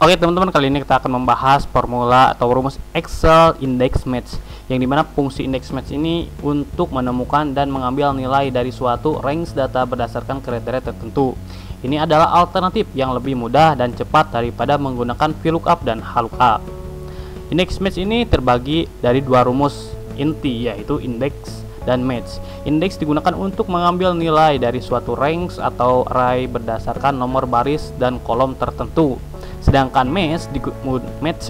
Oke teman-teman, kali ini kita akan membahas formula atau rumus Excel index match, yang dimana fungsi index match ini untuk menemukan dan mengambil nilai dari suatu range data berdasarkan kriteria tertentu. Ini adalah alternatif yang lebih mudah dan cepat daripada menggunakan VLOOKUP dan HLOOKUP. Index match ini terbagi dari dua rumus inti, yaitu index dan match. Index digunakan untuk mengambil nilai dari suatu range atau array berdasarkan nomor baris dan kolom tertentu. Sedangkan match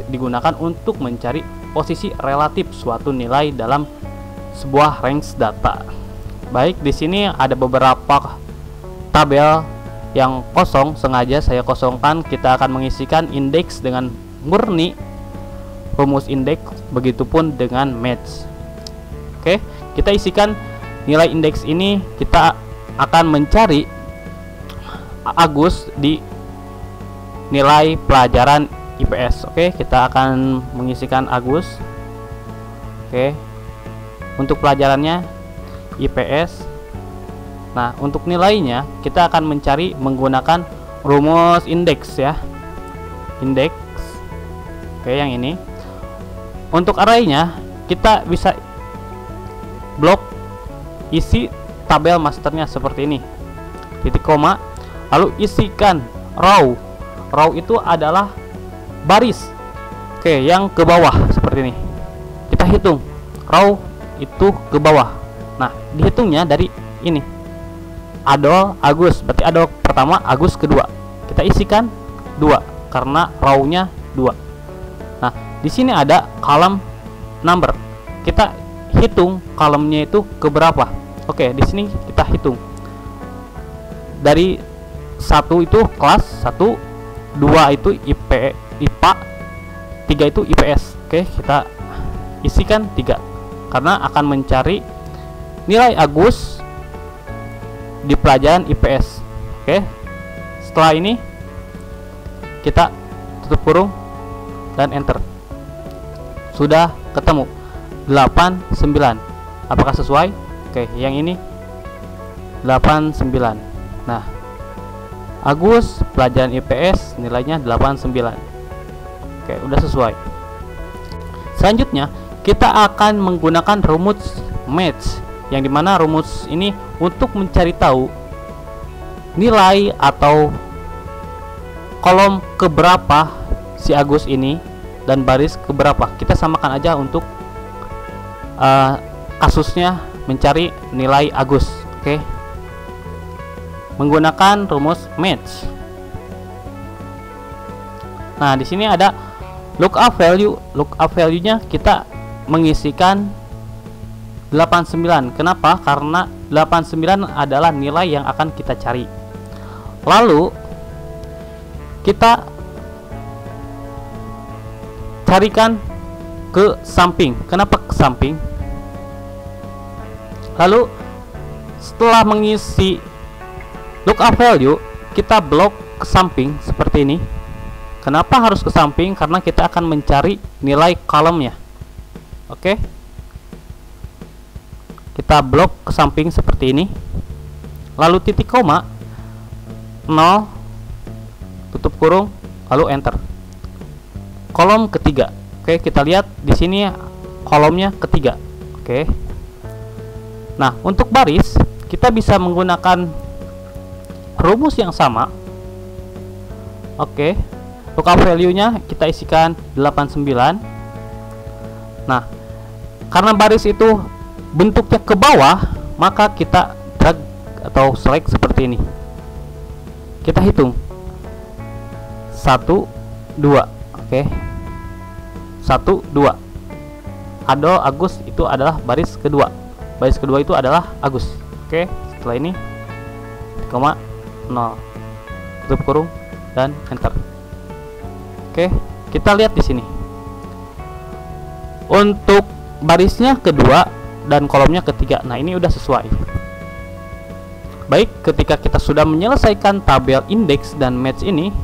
digunakan untuk mencari posisi relatif suatu nilai dalam sebuah range data. Baik, di sini ada beberapa tabel yang kosong, sengaja saya kosongkan. Kita akan mengisikan indeks dengan murni rumus indeks, begitupun dengan match. Oke, kita isikan nilai indeks ini. Kita akan mencari Agus di nilai pelajaran IPS. Oke, kita akan mengisikan Agus. Oke, untuk pelajarannya IPS. Nah, untuk nilainya kita akan mencari menggunakan rumus indeks ya. Indeks. Oke, yang ini. Untuk arraynya kita bisa blok isi tabel masternya seperti ini. Titik koma, lalu isikan row. Row itu adalah baris. Oke, yang ke bawah seperti ini. Kita hitung row itu ke bawah. Nah, dihitungnya dari ini. Adol Agus, berarti adol pertama, Agus kedua. Kita isikan 2 karena row-nya 2. Nah, di sini ada kolom number. Kita hitung kolomnya itu ke berapa. Oke, di sini kita hitung. Dari 1 itu kelas 1, 2 itu IPA, 3 itu IPS. Oke, kita isikan 3 karena akan mencari nilai Agus di pelajaran IPS. Oke, setelah ini kita tutup kurung dan enter. Sudah ketemu 8, 9. Apakah sesuai? Oke, yang ini 8, 9. Nah, Agus pelajaran IPS nilainya 89. Oke, udah sesuai. Selanjutnya kita akan menggunakan rumus match, yang dimana rumus ini untuk mencari tahu nilai atau kolom keberapa si Agus ini dan baris keberapa. Kita samakan aja untuk kasusnya mencari nilai Agus. Oke, menggunakan rumus match. Nah, di sini ada lookup value. Lookup value-nya kita mengisikan 89. Kenapa? Karena 89 adalah nilai yang akan kita cari. Lalu kita carikan ke samping. Kenapa ke samping? Lalu setelah mengisi lookup value, kita blok ke samping seperti ini. Kenapa harus ke samping? Karena kita akan mencari nilai kolomnya. Oke, kita blok ke samping seperti ini. Lalu titik koma, 0, tutup kurung, lalu enter. Kolom ketiga. Oke, kita lihat di sini kolomnya ketiga. Oke. Nah, untuk baris kita bisa menggunakan rumus yang sama. Oke, lookup value-nya kita isikan 89. Nah, karena baris itu bentuknya ke bawah, maka kita drag atau select seperti ini. Kita hitung 1, 2. Oke, 1, 2. Adol Agus itu adalah baris kedua. Baris kedua itu adalah Agus. Oke, setelah ini koma 0, tutup kurung dan enter. Oke, kita lihat di sini. Untuk barisnya kedua dan kolomnya ketiga. Nah, ini udah sesuai. Baik, ketika kita sudah menyelesaikan tabel indeks dan match ini,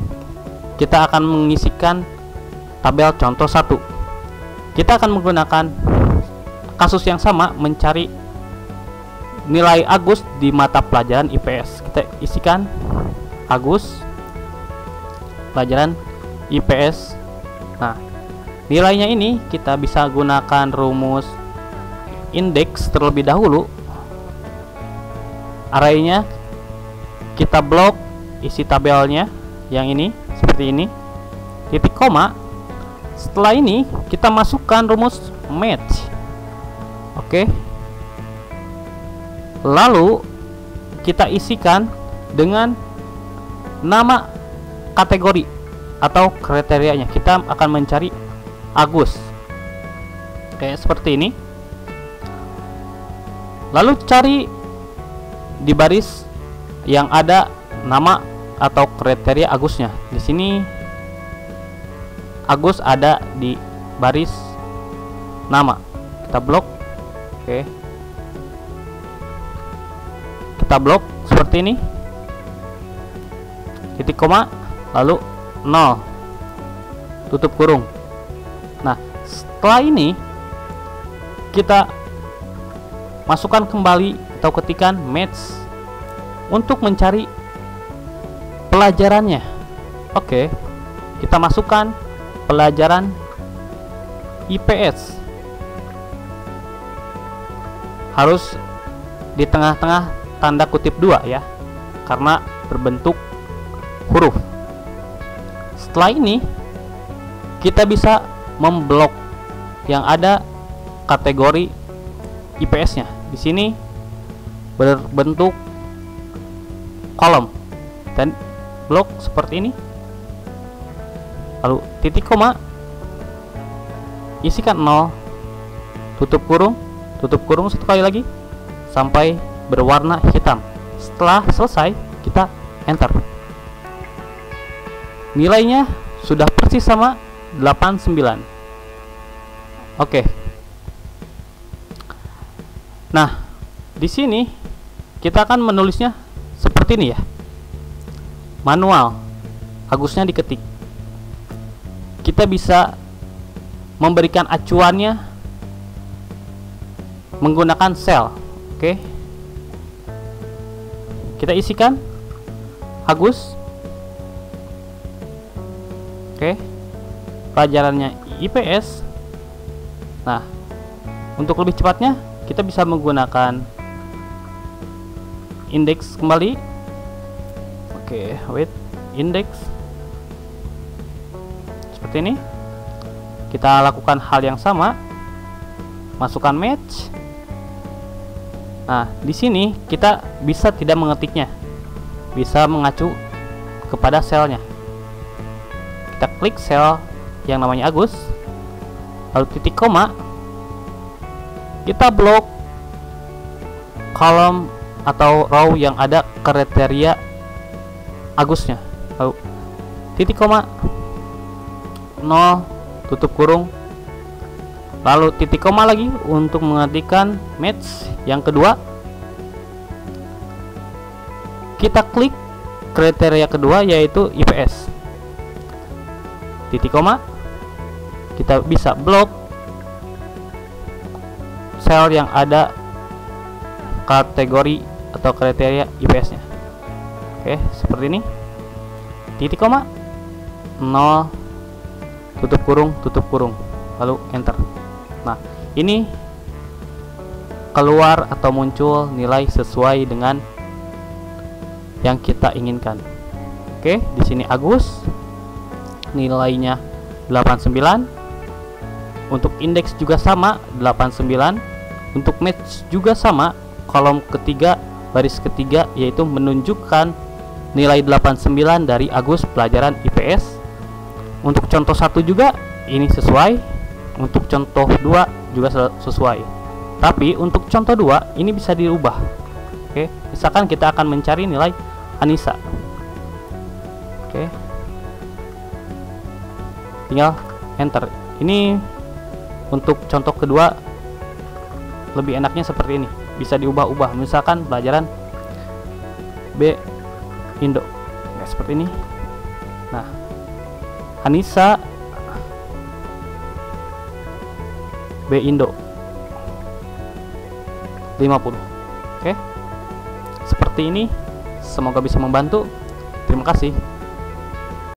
kita akan mengisikan tabel contoh 1. Kita akan menggunakan kasus yang sama mencari nilai Agus di mata pelajaran IPS. Kita isikan Agus pelajaran IPS. Nah, nilainya ini kita bisa gunakan rumus indeks terlebih dahulu. Arraynya kita blok isi tabelnya yang ini seperti ini, titik koma. Setelah ini kita masukkan rumus match. Oke. Lalu kita isikan dengan nama kategori atau kriterianya. Kita akan mencari Agus. Oke, seperti ini. Lalu cari di baris yang ada nama atau kriteria Agusnya. Di sini Agus ada di baris nama. Kita blok. Oke. Kita blok seperti ini. Titik koma, lalu 0, tutup kurung. Nah, setelah ini kita masukkan kembali atau ketikan match untuk mencari pelajarannya. Oke, kita masukkan pelajaran IPS. Harus di tengah-tengah tanda kutip 2 ya, karena berbentuk huruf. Setelah ini kita bisa memblok yang ada kategori IPS-nya. Di sini berbentuk kolom dan blok seperti ini. Lalu titik koma, isikan 0, tutup kurung satu kali lagi sampai berwarna hitam. Setelah selesai kita enter. Nilainya sudah persis sama 89. Oke. Nah, di sini kita akan menulisnya seperti ini ya. Manual. Agusnya diketik. Kita bisa memberikan acuannya menggunakan sel. Oke. Kita isikan Agus. Oke. Pelajarannya IPS. Nah, untuk lebih cepatnya kita bisa menggunakan indeks kembali. Oke, wait, indeks seperti ini. Kita lakukan hal yang sama, masukkan match. Nah, di sini kita bisa tidak mengetiknya, bisa mengacu kepada selnya. Kita klik sel yang namanya Agus, lalu titik koma, kita blok kolom atau row yang ada kriteria Agusnya, lalu titik koma, 0, tutup kurung, lalu titik koma lagi untuk mengetikkan match yang kedua. Kita klik kriteria kedua yaitu IPS, titik koma, kita bisa blok sel yang ada kategori atau kriteria IPS nya. Oke, seperti ini, titik koma, 0, tutup kurung, lalu enter. Nah, ini keluar atau muncul nilai sesuai dengan yang kita inginkan. Oke, di sini Agus nilainya 89. Untuk indeks juga sama 89. Untuk match juga sama, kolom ketiga baris ketiga yaitu menunjukkan nilai 89 dari Agus pelajaran IPS. Untuk contoh 1 juga ini sesuai, untuk contoh 2 juga sesuai. Tapi untuk contoh 2 ini bisa dirubah. Oke, misalkan kita akan mencari nilai Anissa. Oke, tinggal enter. Ini untuk contoh kedua lebih enaknya seperti ini, bisa diubah-ubah. Misalkan pelajaran B Indo, ya, seperti ini. Nah, Anissa B Indo 50. Oke, seperti ini. Semoga bisa membantu. Terima kasih.